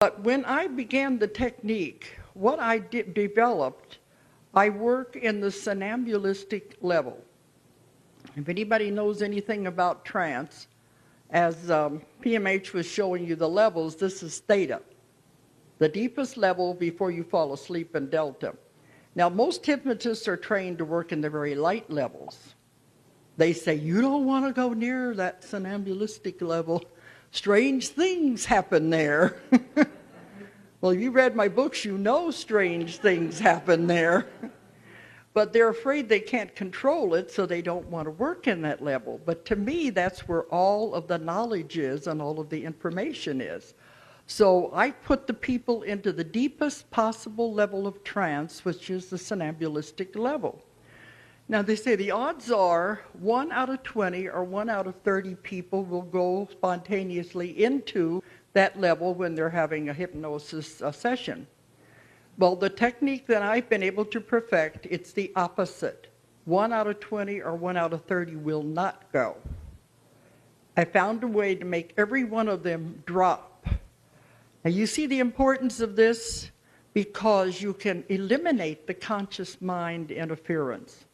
But when I began the technique, what I developed, I work in the somnambulistic level. If anybody knows anything about trance, as PMH was showing you the levels, this is theta, the deepest level before you fall asleep in delta. Now, most hypnotists are trained to work in the very light levels. They say, you don't want to go near that somnambulistic level. Strange things happen there. Well, if you read my books, you know strange things happen there. But they're afraid they can't control it, so they don't want to work in that level. But to me, that's where all of the knowledge is and all of the information is. So I put the people into the deepest possible level of trance, which is the somnambulistic level. Now, they say the odds are 1 out of 20 or 1 out of 30 people will go spontaneously into that level when they're having a hypnosis session. Well, the technique that I've been able to perfect, it's the opposite. 1 out of 20 or 1 out of 30 will not go. I found a way to make every one of them drop. Now, you see the importance of this because you can eliminate the conscious mind interference.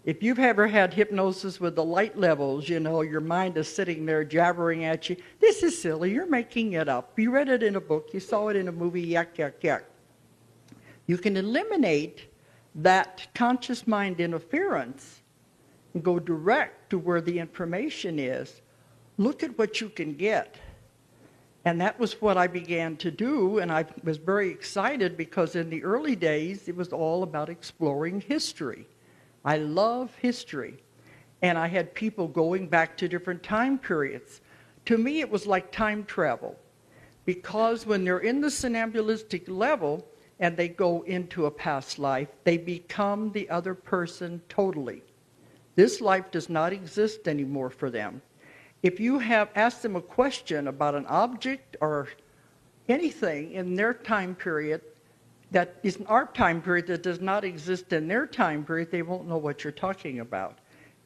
If you've ever had hypnosis with the light levels, you know, your mind is sitting there jabbering at you. This is silly, you're making it up. You read it in a book, you saw it in a movie, yak, yak, yak. You can eliminate that conscious mind interference and go direct to where the information is. Look at what you can get. And that was what I began to do, and I was very excited because in the early days, it was all about exploring history. I love history. And I had people going back to different time periods. To me, it was like time travel. Because when they're in the somnambulistic level and they go into a past life, they become the other person totally. This life does not exist anymore for them. If you have asked them a question about an object or anything in their time period, that is our time period that does not exist in their time period, they won't know what you're talking about.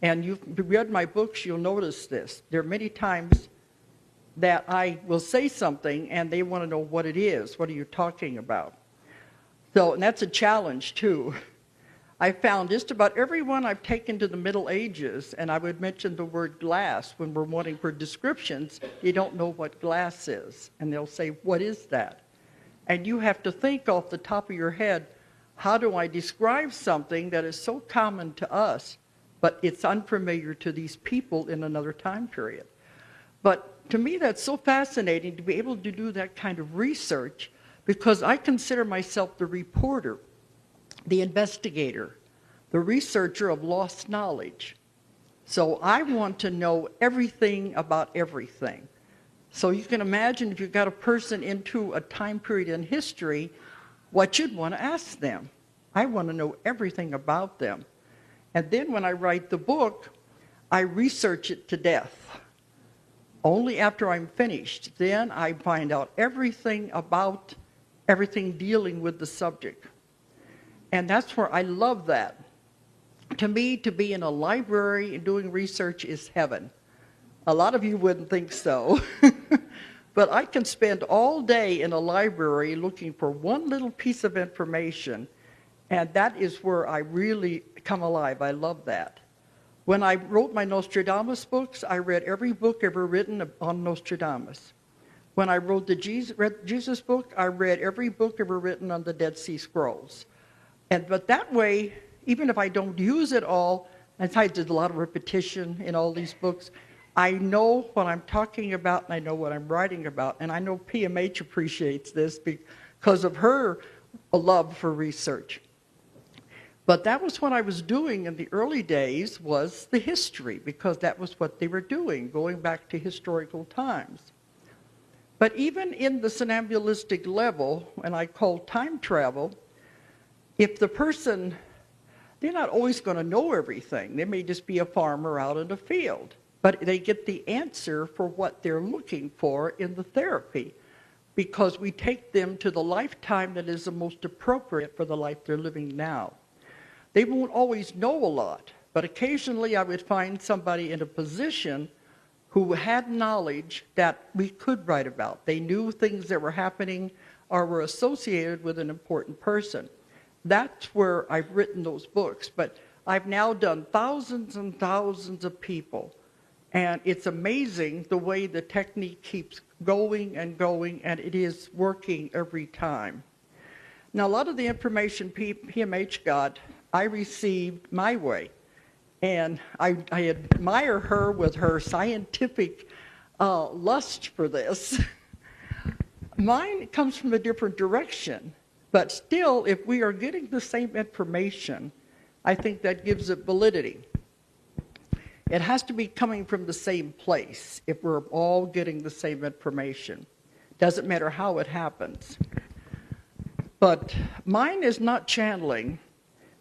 And you've read my books, you'll notice this. There are many times that I will say something and they want to know what it is. What are you talking about? So, and that's a challenge too. I found just about everyone I've taken to the Middle Ages, and I would mention the word glass when we're wanting for descriptions, you don't know what glass is. And they'll say, what is that? And you have to think off the top of your head, how do I describe something that is so common to us, but it's unfamiliar to these people in another time period? But to me, that's so fascinating to be able to do that kind of research, because I consider myself the reporter, the investigator, the researcher of lost knowledge. So I want to know everything about everything. So you can imagine if you got a person into a time period in history, what you'd want to ask them. I want to know everything about them. And then when I write the book, I research it to death. Only after I'm finished, then I find out everything about everything dealing with the subject. And that's where I love that. To me, to be in a library and doing research is heaven. A lot of you wouldn't think so. But I can spend all day in a library looking for one little piece of information, and that is where I really come alive. I love that. When I wrote my Nostradamus books, I read every book ever written on Nostradamus. When I wrote the Jesus book, I read every book ever written on the Dead Sea Scrolls. But that way, even if I don't use it all, and I did a lot of repetition in all these books, I know what I'm talking about and I know what I'm writing about. And I know PMH appreciates this because of her love for research. But that was what I was doing in the early days, was the history, because that was what they were doing, going back to historical times. But even in the somnambulistic level, and I call time travel, if the person, they're not always going to know everything. They may just be a farmer out in the field, but they get the answer for what they're looking for in the therapy, because we take them to the lifetime that is the most appropriate for the life they're living now. They won't always know a lot, but occasionally I would find somebody in a position who had knowledge that we could write about. They knew things that were happening or were associated with an important person. That's where I've written those books. But I've now done thousands and thousands of people. And it's amazing the way the technique keeps going, and it is working every time. Now, a lot of the information PMH got, I received my way. And I admire her with her scientific lust for this. Mine comes from a different direction. But still, if we are getting the same information, I think that gives it validity. It has to be coming from the same place if we're all getting the same information. Doesn't matter how it happens. But mine is not channeling,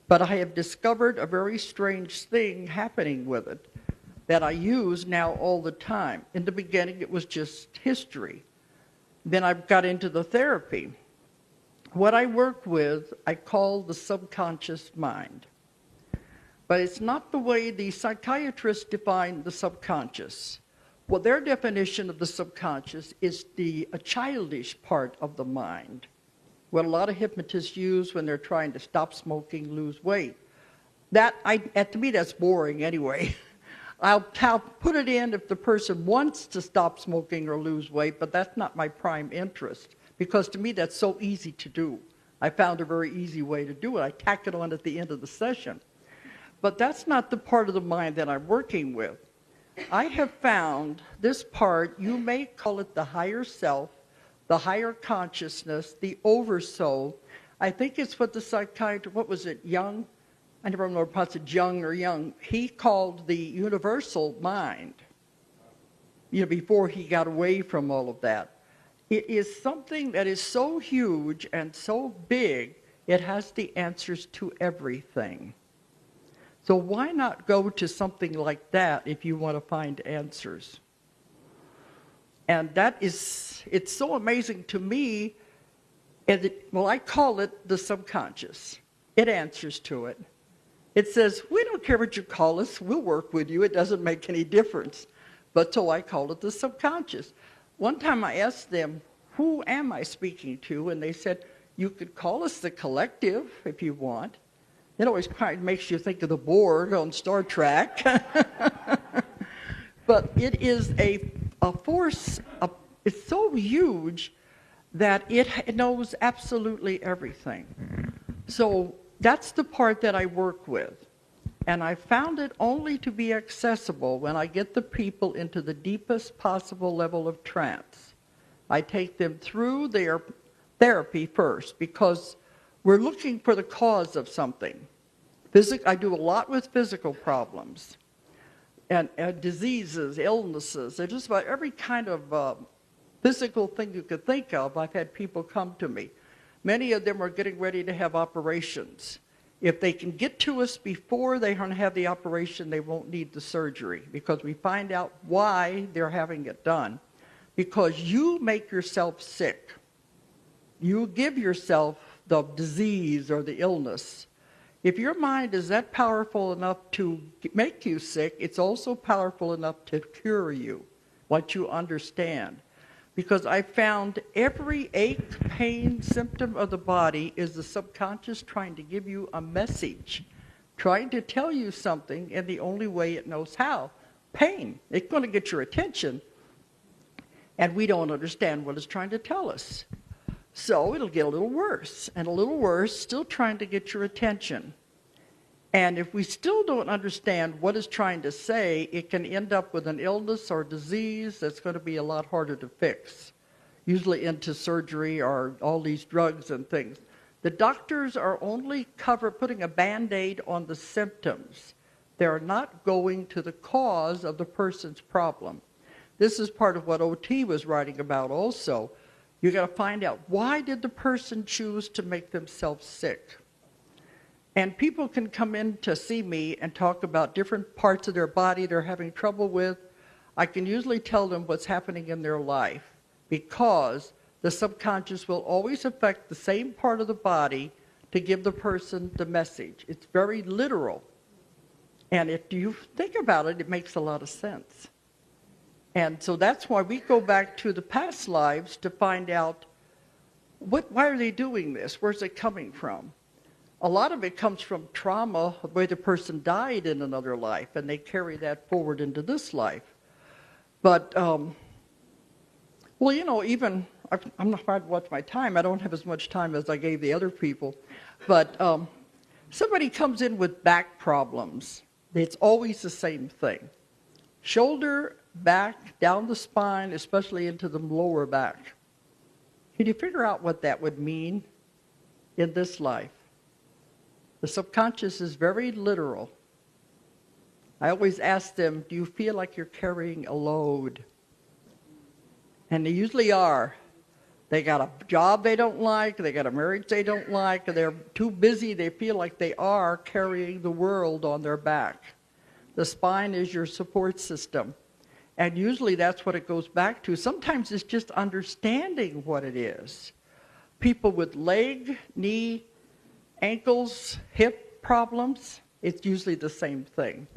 but I have discovered a very strange thing happening with it that I use now all the time. In the beginning, it was just history. Then I got into the therapy. What I work with, I call the subconscious mind. But it's not the way the psychiatrists define the subconscious. Well, their definition of the subconscious is a childish part of the mind. What a lot of hypnotists use when they're trying to stop smoking, lose weight. To me, that's boring anyway. I'll put it in if the person wants to stop smoking or lose weight, but that's not my prime interest, because to me, that's so easy to do. I found a very easy way to do it. I tack it on at the end of the session. But that's not the part of the mind that I'm working with. I have found this part, you may call it the higher self, the higher consciousness, the oversoul. I think it's what the psychiatrist, what was it, Jung? I never remember if it's Jung or Jung. He called the universal mind, before he got away from all of that. It is something that is so huge and so big, it has the answers to everything. So why not go to something like that if you want to find answers? And it's so amazing to me. I call it the subconscious. It answers to it. It says, we don't care what you call us, we'll work with you, it doesn't make any difference. But so I call it the subconscious. One time I asked them, who am I speaking to? And they said, you could call us the collective if you want. It always kind of makes you think of the Borg on Star Trek. But it is a force, it's so huge that it knows absolutely everything. So that's the part that I work with. And I found it only to be accessible when I get the people into the deepest possible level of trance. I take them through their therapy first, because we're looking for the cause of something. I do a lot with physical problems and diseases, illnesses, and just about every kind of physical thing you could think of. I've had people come to me. Many of them are getting ready to have operations. If they can get to us before they have the operation, they won't need the surgery, because we find out why they're having it done. Because you make yourself sick. You give yourself the disease or the illness. If your mind is that powerful enough to make you sick, it's also powerful enough to cure you, once you understand. Because I found every ache, pain, symptom of the body is the subconscious trying to give you a message, trying to tell you something in the only way it knows how. Pain, it's going to get your attention, and we don't understand what it's trying to tell us. So it'll get a little worse, and a little worse, still trying to get your attention. And if we still don't understand what it's trying to say, it can end up with an illness or disease that's going to be a lot harder to fix, usually into surgery or all these drugs and things. The doctors are only putting a Band-Aid on the symptoms. They're not going to the cause of the person's problem. This is part of what OT was writing about also. You got to find out, why did the person choose to make themselves sick? And people can come in to see me and talk about different parts of their body they're having trouble with. I can usually tell them what's happening in their life, because the subconscious will always affect the same part of the body to give the person the message. It's very literal. And if you think about it, it makes a lot of sense. And so that's why we go back to the past lives to find out why are they doing this? Where's it coming from? A lot of it comes from trauma, where the person died in another life, and they carry that forward into this life. But, well, you know, even, I'm not trying to watch my time. I don't have as much time as I gave the other people. But somebody comes in with back problems. It's always the same thing. Shoulder, back, down the spine, especially into the lower back. Can you figure out what that would mean in this life? The subconscious is very literal. I always ask them, do you feel like you're carrying a load? And they usually are. They got a job they don't like, they got a marriage they don't like, they're too busy, they feel like they are carrying the world on their back. The spine is your support system. And usually that's what it goes back to. Sometimes it's just understanding what it is. People with leg, knee, ankles, hip problems, it's usually the same thing.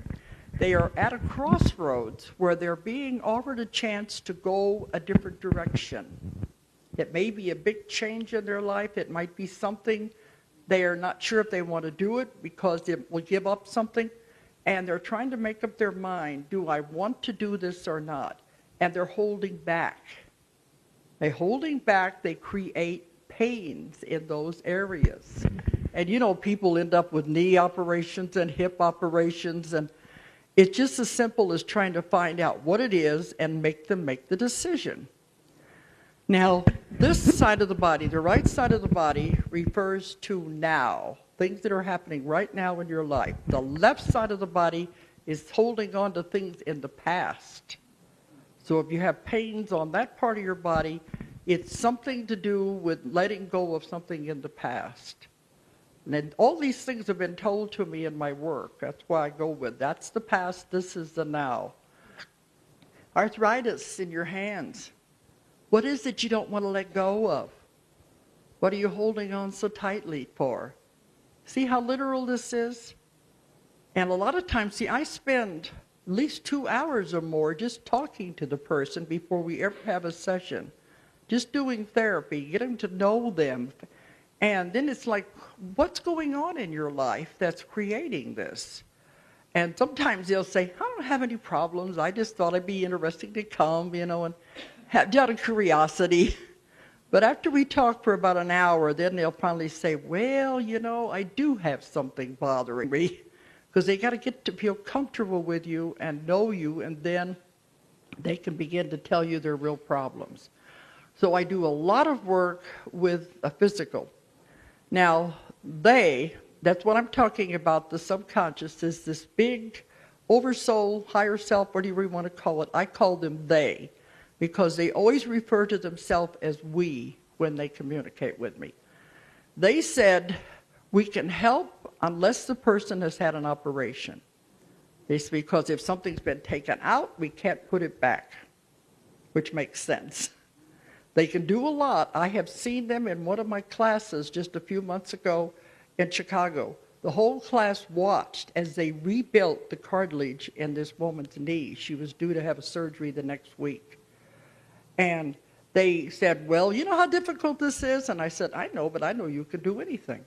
They are at a crossroads where they're being offered a chance to go a different direction. It may be a big change in their life. It might be something they are not sure if they want to do it because they will give up something. And they're trying to make up their mind, do I want to do this or not? And they're holding back. By holding back, they create pains in those areas. And you know, people end up with knee operations and hip operations, and it's just as simple as trying to find out what it is and make them make the decision. Now, this side of the body, the right side of the body, refers to now, things that are happening right now in your life. The left side of the body is holding on to things in the past. So if you have pains on that part of your body, it's something to do with letting go of something in the past. And then all these things have been told to me in my work. That's why I go with, that's the past, this is the now. Arthritis in your hands. What is it you don't want to let go of? What are you holding on so tightly for? See how literal this is? And a lot of times, see, I spend at least 2 hours or more just talking to the person before we ever have a session. Just doing therapy, getting to know them. And then it's like, what's going on in your life that's creating this? And sometimes they'll say, I don't have any problems. I just thought it'd be interesting to come, you know, and have out of curiosity. But after we talk for about an hour, then they'll finally say, well, you know, I do have something bothering me. Because they got to get to feel comfortable with you and know you, and then they can begin to tell you their real problems. So I do a lot of work with a physical. Now, that's what I'm talking about, the subconscious is this big oversoul, higher self, whatever you want to call it. I call them they, because they always refer to themselves as we when they communicate with me. They said, we can help unless the person has had an operation. It's because if something's been taken out, we can't put it back, which makes sense. They can do a lot. I have seen them in one of my classes just a few months ago in Chicago. The whole class watched as they rebuilt the cartilage in this woman's knee. She was due to have a surgery the next week. And they said, well, you know how difficult this is? And I said, I know, but I know you can do anything.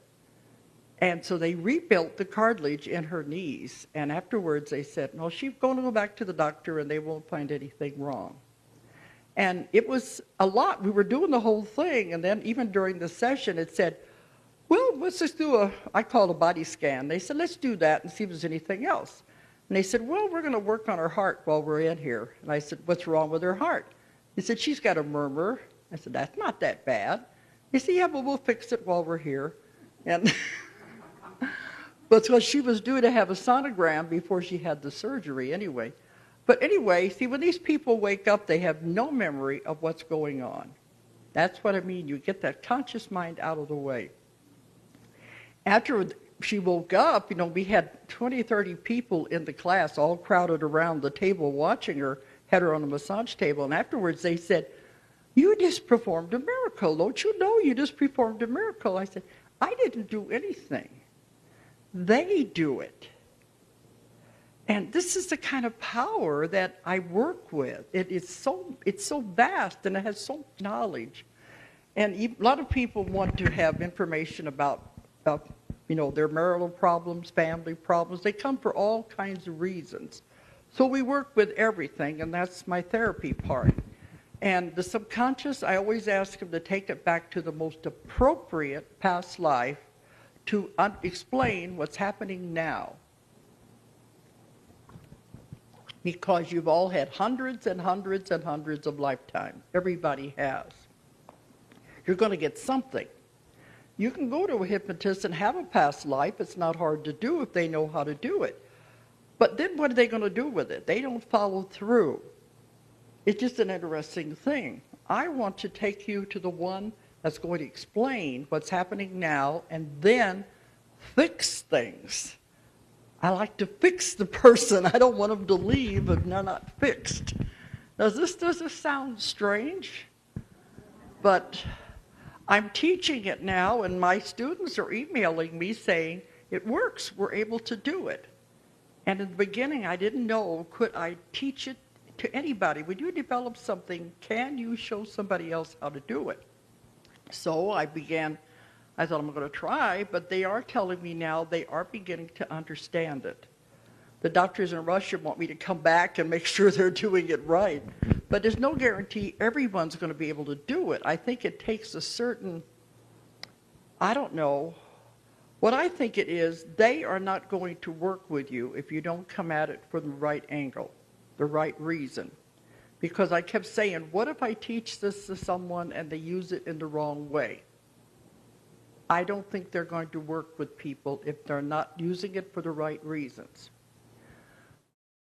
And so they rebuilt the cartilage in her knees. And afterwards they said, no, she's going to go back to the doctor and they won't find anything wrong. And it was a lot. We were doing the whole thing. And then even during the session, it said, well, let's just do I call it a body scan. They said, let's do that and see if there's anything else. And they said, well, we're going to work on her heart while we're in here. And I said, what's wrong with her heart? He said, she's got a murmur. I said, that's not that bad. He said, yeah, but we'll fix it while we're here. And but so she was due to have a sonogram before she had the surgery anyway. But anyway, see, when these people wake up, they have no memory of what's going on. That's what I mean. You get that conscious mind out of the way. After she woke up, you know, we had 20, 30 people in the class all crowded around the table watching her, had her on the massage table. And afterwards they said, you just performed a miracle. Don't you know you just performed a miracle? I said, I didn't do anything. They do it. And this is the kind of power that I work with. It's so vast, and it has so much knowledge. And a lot of people want to have information about, their marital problems, family problems. They come for all kinds of reasons. So we work with everything, and that's my therapy part. And the subconscious, I always ask them to take it back to the most appropriate past life to explain what's happening now. Because you've all had hundreds and hundreds and hundreds of lifetimes. Everybody has. You're going to get something. You can go to a hypnotist and have a past life. It's not hard to do if they know how to do it. But then what are they going to do with it? They don't follow through. It's just an interesting thing. I want to take you to the one that's going to explain what's happening now and then fix things. I like to fix the person. I don't want them to leave if they're not fixed. Does this sound strange? But I'm teaching it now, and my students are emailing me saying, it works, we're able to do it. And in the beginning, I didn't know, could I teach it to anybody? When you develop something, can you show somebody else how to do it? So I thought I'm going to try, but they are telling me now they are beginning to understand it. The doctors in Russia want me to come back and make sure they're doing it right. But there's no guarantee everyone's going to be able to do it. I think it takes a certain, I don't know, what I think it is, they are not going to work with you if you don't come at it from the right angle, the right reason. Because I kept saying, what if I teach this to someone and they use it in the wrong way? I don't think they're going to work with people if they're not using it for the right reasons.